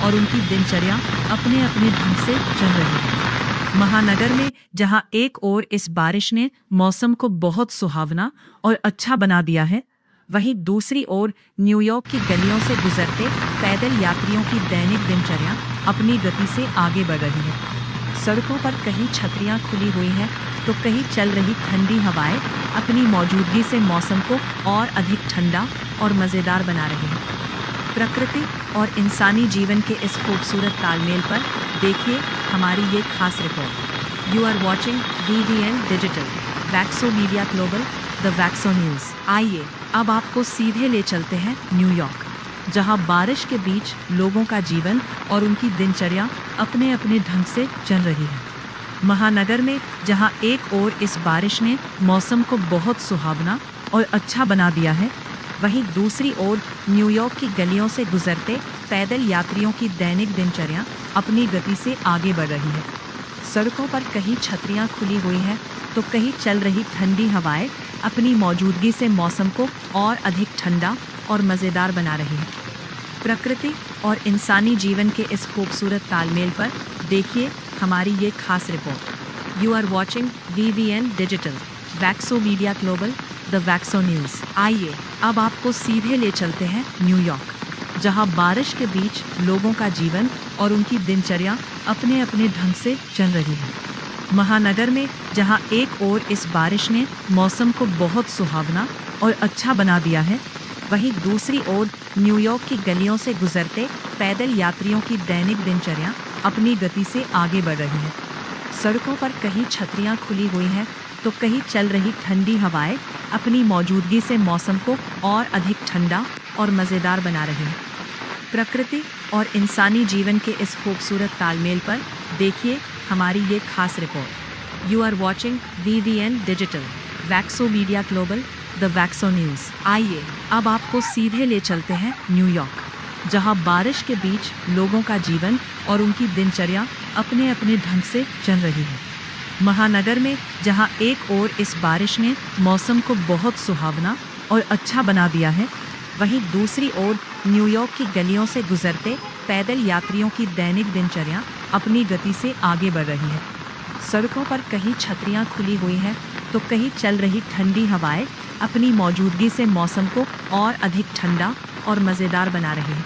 और उनकी दिनचर्या अपने अपने ढंग से चल रही है। महानगर में जहां एक ओर इस बारिश ने मौसम को बहुत सुहावना और अच्छा बना दिया है, वहीं दूसरी ओर न्यूयॉर्क की गलियों से गुजरते पैदल यात्रियों की दैनिक दिनचर्या अपनी गति से आगे बढ़ रही है। सड़कों पर कहीं छतरियां खुली हुई हैं तो कहीं चल रही ठंडी हवाएं अपनी मौजूदगी से मौसम को और अधिक ठंडा और मज़ेदार बना रही हैं। प्रकृति और इंसानी जीवन के इस खूबसूरत तालमेल पर देखिए हमारी ये खास report. You are watching VVN digital, Vaxo media global, the Vaxo news. आइए अब आपको सीधे ले चलते हैं न्यूयॉर्क, जहां बारिश के बीच लोगों का जीवन और उनकी दिनचर्या अपने अपने ढंग से चल रही है। महानगर में जहां एक ओर इस बारिश ने मौसम को बहुत सुहावना और अच्छा बना दिया है, वहीं दूसरी ओर न्यूयॉर्क की गलियों से गुजरते पैदल यात्रियों की दैनिक दिनचर्या अपनी गति से आगे बढ़ रही है। सड़कों पर कहीं छतरियां खुली हुई हैं तो कहीं चल रही ठंडी हवाएं अपनी मौजूदगी से मौसम को और अधिक ठंडा और मज़ेदार बना रही है। प्रकृति और इंसानी जीवन के इस खूबसूरत तालमेल पर देखिए हमारी ये खास report. You are watching VVN digital, Vaxo media global, the Vaxo news. आइए अब आपको सीधे ले चलते हैं न्यूयॉर्क, जहां बारिश के बीच लोगों का जीवन और उनकी दिनचर्या अपने अपने ढंग से चल रही है। महानगर में जहां एक ओर इस बारिश ने मौसम को बहुत सुहावना और अच्छा बना दिया है, वहीं दूसरी ओर न्यूयॉर्क की गलियों से गुजरते पैदल यात्रियों की दैनिक दिनचर्या अपनी गति से आगे बढ़ रही है। सड़कों पर कहीं छतरियां खुली हुई हैं तो कहीं चल रही ठंडी हवाएं अपनी मौजूदगी से मौसम को और अधिक ठंडा और मज़ेदार बना रही है। प्रकृति और इंसानी जीवन के इस खूबसूरत तालमेल पर देखिए हमारी ये खास report. You are watching VVN digital, Vaxo media global, the Vaxo news. आइए अब आपको सीधे ले चलते हैं न्यूयॉर्क, जहां बारिश के बीच लोगों का जीवन और उनकी दिनचर्या अपने अपने ढंग से चल रही है। महानगर में जहां एक ओर इस बारिश ने मौसम को बहुत सुहावना और अच्छा बना दिया है, वहीं दूसरी ओर न्यूयॉर्क की गलियों से गुजरते पैदल यात्रियों की दैनिक दिनचर्या अपनी गति से आगे बढ़ रही है। सड़कों पर कहीं छतरियां खुली हुई हैं तो कहीं चल रही ठंडी हवाएं अपनी मौजूदगी से मौसम को और अधिक ठंडा और मज़ेदार बना रही है।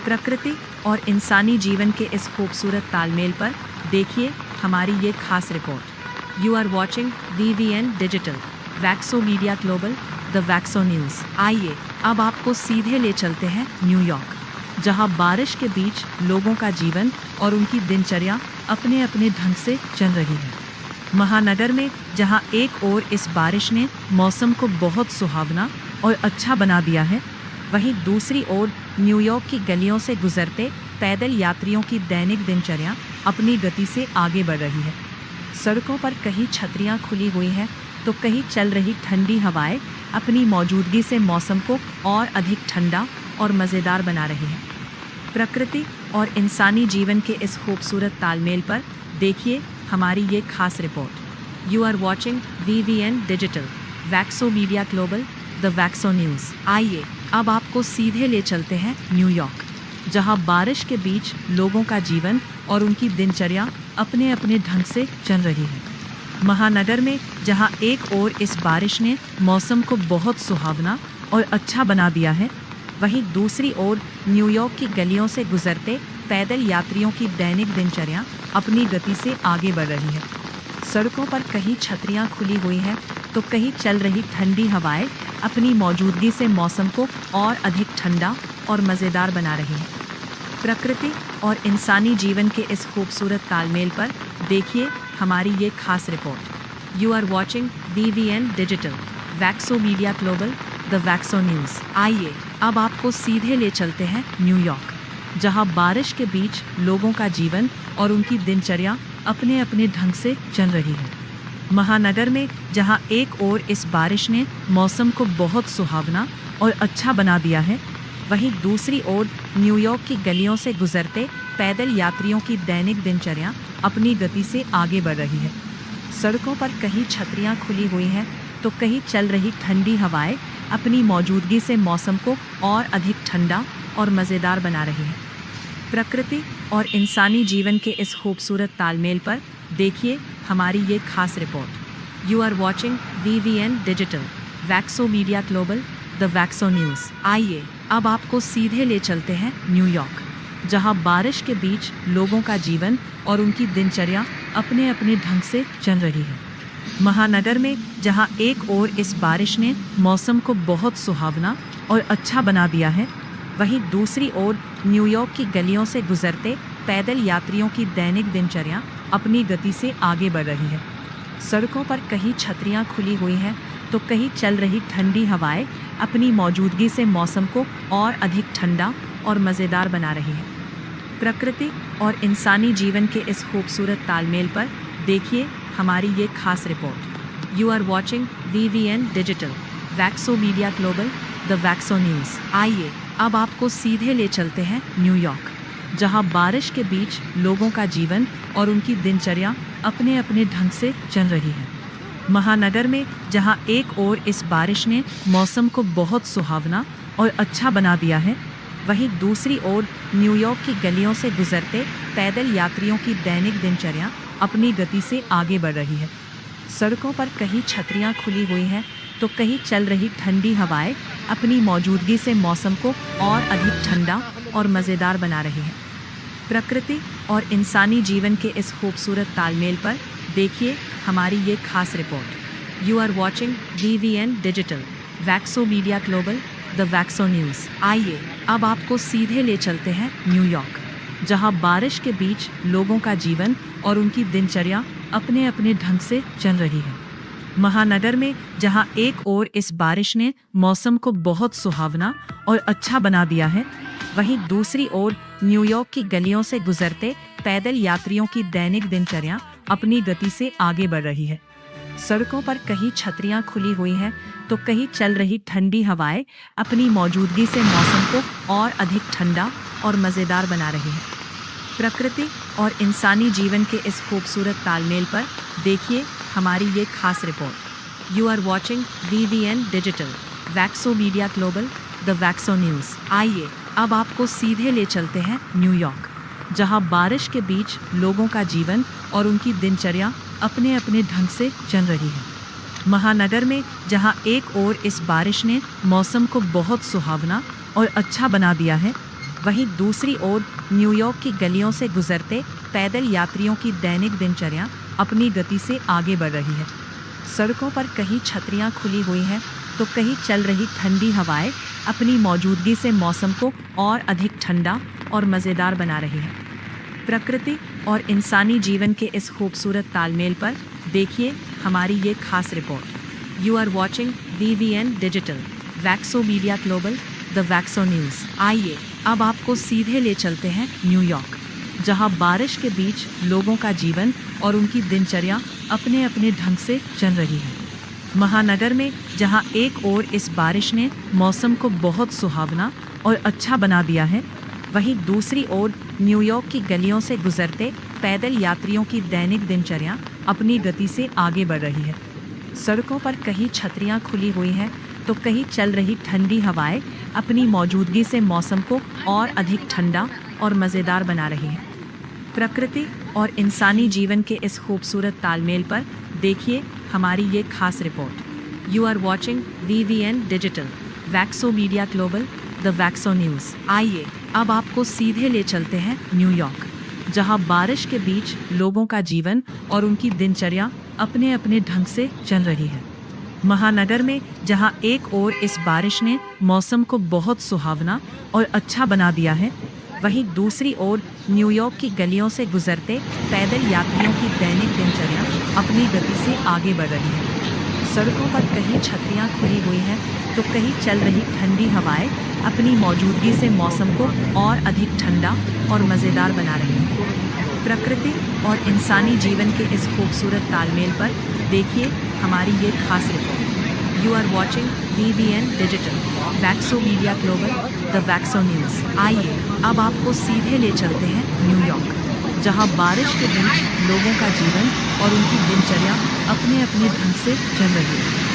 प्रकृति और इंसानी जीवन के इस खूबसूरत तालमेल पर देखिए हमारी ये खास report. You are watching VVN digital, Vaxo media global, the Vaxo news. आइए अब आपको सीधे ले चलते हैं न्यूयॉर्क, जहां बारिश के बीच लोगों का जीवन और उनकी दिनचर्या अपने अपने ढंग से चल रही है। महानगर में जहां एक ओर इस बारिश ने मौसम को बहुत सुहावना और अच्छा बना दिया है, वहीं दूसरी ओर न्यूयॉर्क की गलियों से गुजरते पैदल यात्रियों की दैनिक दिनचर्या अपनी गति से आगे बढ़ रही है। सड़कों पर कहीं छतरियां खुली हुई हैं तो कहीं चल रही ठंडी हवाएं अपनी मौजूदगी से मौसम को और अधिक ठंडा और मज़ेदार बना रही है। प्रकृति और इंसानी जीवन के इस खूबसूरत तालमेल पर देखिए हमारी ये खास report. You are watching VVN digital, Vaxo media global, the Vaxo news. आइए अब आपको सीधे ले चलते हैं न्यूयॉर्क, जहां बारिश के बीच लोगों का जीवन और उनकी दिनचर्या अपने अपने ढंग से चल रही है। महानगर में जहां एक ओर इस बारिश ने मौसम को बहुत सुहावना और अच्छा बना दिया है, वहीं दूसरी ओर न्यूयॉर्क की गलियों से गुजरते पैदल यात्रियों की दैनिक दिनचर्या अपनी गति से आगे बढ़ रही है। सड़कों पर कहीं छतरियां खुली हुई हैं तो कहीं चल रही ठंडी हवाएं अपनी मौजूदगी से मौसम को और अधिक ठंडा और मज़ेदार बना रही है। प्रकृति और इंसानी जीवन के इस खूबसूरत तालमेल पर देखिए हमारी ये खास report. You are watching VVN digital, Vaxo media global, the Vaxo news. आइए अब आपको सीधे ले चलते हैं न्यूयॉर्क, जहां बारिश के बीच लोगों का जीवन और उनकी दिनचर्या अपने अपने ढंग से चल रही है। महानगर में जहां एक ओर इस बारिश ने मौसम को बहुत सुहावना और अच्छा बना दिया है, वहीं दूसरी ओर न्यूयॉर्क की गलियों से गुजरते पैदल यात्रियों की दैनिक दिनचर्या अपनी गति से आगे बढ़ रही है। सड़कों पर कहीं छतरियां खुली हुई हैं तो कहीं चल रही ठंडी हवाएं अपनी मौजूदगी से मौसम को और अधिक ठंडा और मज़ेदार बना रही है। प्रकृति और इंसानी जीवन के इस खूबसूरत तालमेल पर देखिए हमारी ये खास report. You are watching VVN digital, Vaxo media global, the Vaxo news. आइए अब आपको सीधे ले चलते हैं न्यूयॉर्क, जहां बारिश के बीच लोगों का जीवन और उनकी दिनचर्या अपने अपने ढंग से चल रही है। महानगर में जहां एक ओर इस बारिश ने मौसम को बहुत सुहावना और अच्छा बना दिया है, वहीं दूसरी ओर न्यूयॉर्क की गलियों से गुजरते पैदल यात्रियों की दैनिक दिनचर्या अपनी गति से आगे बढ़ रही है। सड़कों पर कहीं छतरियां खुली हुई हैं तो कहीं चल रही ठंडी हवाएं अपनी मौजूदगी से मौसम को और अधिक ठंडा और मज़ेदार बना रही है। प्रकृति और इंसानी जीवन के इस खूबसूरत तालमेल पर देखिए हमारी ये खास report. You are watching VVN digital, Vaxo media global, the Vaxo news. आइए अब आपको सीधे ले चलते हैं न्यूयॉर्क, जहां बारिश के बीच लोगों का जीवन और उनकी दिनचर्या अपने अपने ढंग से चल रही है। महानगर में जहां एक ओर इस बारिश ने मौसम को बहुत सुहावना और अच्छा बना दिया है, वहीं दूसरी ओर न्यूयॉर्क की गलियों से गुजरते पैदल यात्रियों की दैनिक दिनचर्या अपनी गति से आगे बढ़ रही है। सड़कों पर कहीं छतरियां खुली हुई हैं तो कहीं चल रही ठंडी हवाएं अपनी मौजूदगी से मौसम को और अधिक ठंडा और मज़ेदार बना रही है। प्रकृति और इंसानी जीवन के इस खूबसूरत तालमेल पर देखिए हमारी ये खास report. You are watching VVN digital, Vaxo media global, the Vaxo news. आइए अब आपको सीधे ले चलते हैं न्यूयॉर्क, जहां बारिश के बीच लोगों का जीवन और उनकी दिनचर्या अपने अपने ढंग से चल रही है। महानगर में जहां एक ओर इस बारिश ने मौसम को बहुत सुहावना और अच्छा बना दिया है, वहीं दूसरी ओर न्यूयॉर्क की गलियों से गुजरते पैदल यात्रियों की दैनिक दिनचर्या अपनी गति से आगे बढ़ रही है। सड़कों पर कहीं छतरियां खुली हुई हैं तो कहीं चल रही ठंडी हवाएं अपनी मौजूदगी से मौसम को और अधिक ठंडा और मज़ेदार बना रही है। प्रकृति और इंसानी जीवन के इस खूबसूरत तालमेल पर देखिए हमारी ये खास report. You are watching VVN digital, Vaxo media global, the Vaxo news. आइए अब आपको सीधे ले चलते हैं न्यूयॉर्क, जहां बारिश के बीच लोगों का जीवन और उनकी दिनचर्या अपने अपने ढंग से चल रही है। महानगर में जहां एक ओर इस बारिश ने मौसम को बहुत सुहावना और अच्छा बना दिया है, वहीं दूसरी ओर न्यूयॉर्क की गलियों से गुजरते पैदल यात्रियों की दैनिक दिनचर्या अपनी गति से आगे बढ़ रही है। सड़कों पर कहीं छतरियां खुली हुई हैं तो कहीं चल रही ठंडी हवाएं अपनी मौजूदगी से मौसम को और अधिक ठंडा और मज़ेदार बना रही है। प्रकृति और इंसानी जीवन के इस खूबसूरत तालमेल पर देखिए हमारी ये खास report. You are watching VVN digital, Vaxo media global, the Vaxo news. आइए अब आपको सीधे ले चलते हैं न्यूयॉर्क, जहां बारिश के बीच लोगों का जीवन और उनकी दिनचर्या अपने अपने ढंग से चल रही है। महानगर में जहां एक ओर इस बारिश ने मौसम को बहुत सुहावना और अच्छा बना दिया है, वहीं दूसरी ओर न्यूयॉर्क की गलियों से गुजरते पैदल यात्रियों की दैनिक दिनचर्या अपनी गति से आगे बढ़ रही है। सड़कों पर कहीं छतरियां खुली हुई हैं तो कहीं चल रही ठंडी हवाएं अपनी मौजूदगी से मौसम को और अधिक ठंडा और मज़ेदार बना रही है। प्रकृति और इंसानी जीवन के इस खूबसूरत तालमेल पर देखिए हमारी ये खास report. You are watching VVN digital, Vaxo media global, the Vaxo news. आइए अब आपको सीधे ले चलते हैं न्यूयॉर्क, जहां बारिश के बीच लोगों का जीवन और उनकी दिनचर्या अपने अपने ढंग से चल रही है। महानगर में जहां एक ओर इस बारिश ने मौसम को बहुत सुहावना और अच्छा बना दिया है, वहीं दूसरी ओर न्यूयॉर्क की गलियों से गुजरते पैदल यात्रियों की दैनिक दिनचर्या अपनी गति से आगे बढ़ रही है। सड़कों पर कहीं छतरियां खुली हुई हैं तो कहीं चल रही ठंडी हवाएं अपनी मौजूदगी से मौसम को और अधिक ठंडा और मज़ेदार बना रही हैं। प्रकृति और इंसानी जीवन के इस खूबसूरत तालमेल पर देखिए हमारी ये खास report. You are watching VVN digital, Vaxo media global, the Vaxo news. आइए अब आपको सीधे ले चलते हैं न्यूयॉर्क, जहां बारिश के बीच लोगों का जीवन और उनकी दिनचर्या अपने अपने ढंग से चल रही है।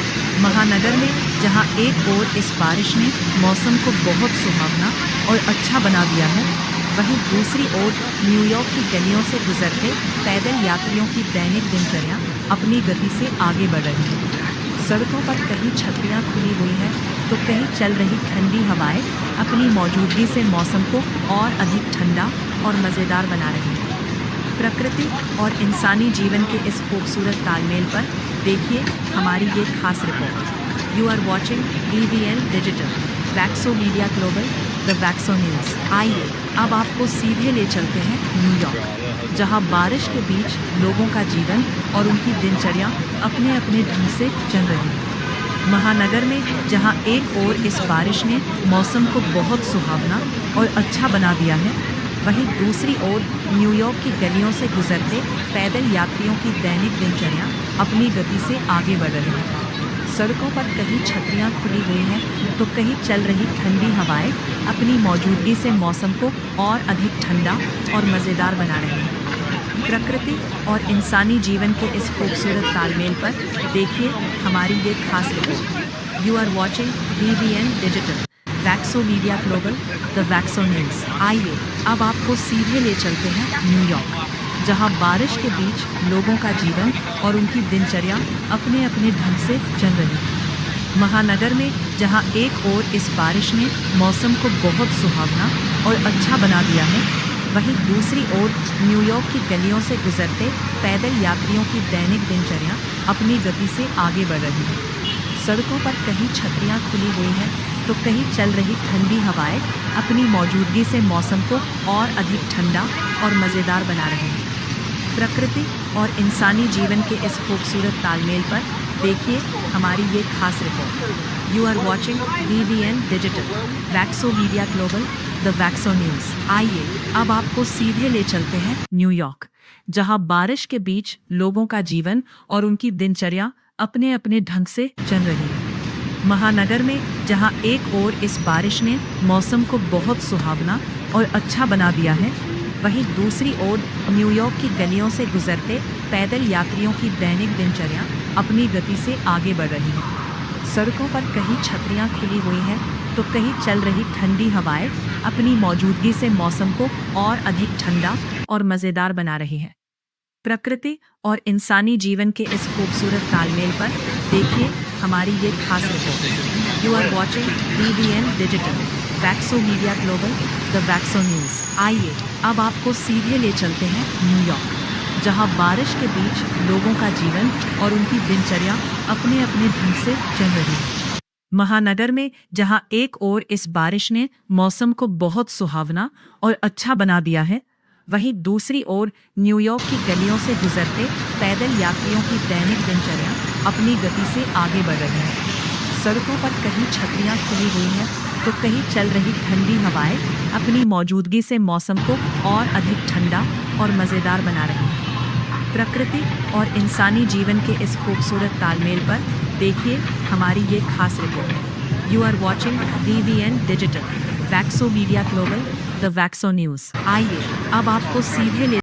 महानगर में जहां एक ओर इस बारिश ने मौसम को बहुत सुहावना और अच्छा बना दिया है, वहीं दूसरी ओर न्यूयॉर्क की गलियों से गुजरते पैदल यात्रियों की दैनिक दिनचर्या अपनी गति से आगे बढ़ रही है। सड़कों पर कहीं छतरियां खुली हुई हैं तो कहीं चल रही ठंडी हवाएं अपनी मौजूदगी से मौसम को और अधिक ठंडा और मज़ेदार बना रही है। प्रकृति और इंसानी जीवन के इस खूबसूरत तालमेल पर देखिए हमारी ये खास report. You are watching BVN digital, Vaxo media global, the Vaxo news. आइए अब आपको सीधे ले चलते हैं न्यूयॉर्क, जहां बारिश के बीच लोगों का जीवन और उनकी दिनचर्या अपने अपने ढंग से चल रही है। महानगर में जहां एक ओर इस बारिश ने मौसम को बहुत सुहावना और अच्छा बना दिया है, वहीं दूसरी ओर न्यूयॉर्क की गलियों से गुजरते पैदल यात्रियों की दैनिक दिनचर्या अपनी गति से आगे बढ़ रही है। सड़कों पर कहीं छतरियां खुली हुई हैं तो कहीं चल रही ठंडी हवाएं अपनी मौजूदगी से मौसम को और अधिक ठंडा और मज़ेदार बना रही हैं। प्रकृति और इंसानी जीवन के इस खूबसूरत तालमेल पर देखिए हमारी ये खास report. You are watching BVN digital, Vaxo media global, the Vaxo news. आइए अब आपको सीधे ले चलते हैं न्यूयॉर्क, जहां बारिश के बीच लोगों का जीवन और उनकी दिनचर्या अपने अपने ढंग से चल रही है। महानगर में जहां एक ओर इस बारिश ने मौसम को बहुत सुहावना और अच्छा बना दिया है, वहीं दूसरी ओर न्यूयॉर्क की गलियों से गुजरते पैदल यात्रियों की दैनिक दिनचर्या अपनी गति से आगे बढ़ रही है। सड़कों पर कहीं छतरियां खुली हुई हैं तो कहीं चल रही ठंडी हवाएं अपनी मौजूदगी से मौसम को और अधिक ठंडा और मज़ेदार बना रही हैं। प्रकृति और इंसानी जीवन के इस खूबसूरत तालमेल पर देखिए हमारी ये खास report. You are watching BVN digital, Vaxo media global, the Vaxo news. आइए अब आपको सीधे ले चलते हैं न्यूयॉर्क, जहां बारिश के बीच लोगों का जीवन और उनकी दिनचर्या अपने अपने ढंग से चल रही है। महानगर में जहां एक ओर इस बारिश ने मौसम को बहुत सुहावना और अच्छा बना दिया है, वहीं दूसरी ओर न्यूयॉर्क की गलियों से गुजरते पैदल यात्रियों की दैनिक दिनचर्या अपनी गति से आगे बढ़ रही है। सड़कों पर कहीं छतरियां खुली हुई हैं तो कहीं चल रही ठंडी हवाएं अपनी मौजूदगी से मौसम को और अधिक ठंडा और मज़ेदार बना रही है। प्रकृति और इंसानी जीवन के इस खूबसूरत तालमेल पर देखिए हमारी ये खास report. You are watching BVN digital, Vaxo media global, the Vaxo news. आइए अब आपको सीधे ले चलते हैं न्यूयॉर्क, जहां बारिश के बीच लोगों का जीवन और उनकी दिनचर्या अपने अपने ढंग से चल रही है। महानगर में जहां एक ओर इस बारिश ने मौसम को बहुत सुहावना और अच्छा बना दिया है, वहीं दूसरी ओर न्यूयॉर्क की गलियों से गुजरते पैदल यात्रियों की दैनिक दिनचर्या अपनी गति से आगे बढ़ रही है। सड़कों पर कहीं छतरियां खुली हुई हैं तो कहीं चल रही ठंडी हवाएं अपनी मौजूदगी से मौसम को और अधिक ठंडा और मज़ेदार बना रही है। प्रकृति और इंसानी जीवन के इस खूबसूरत तालमेल पर देखिए हमारी ये खास report. You are watching BVN digital, Vaxo media global, the Vaxo news. आइए अब आपको सीधे ले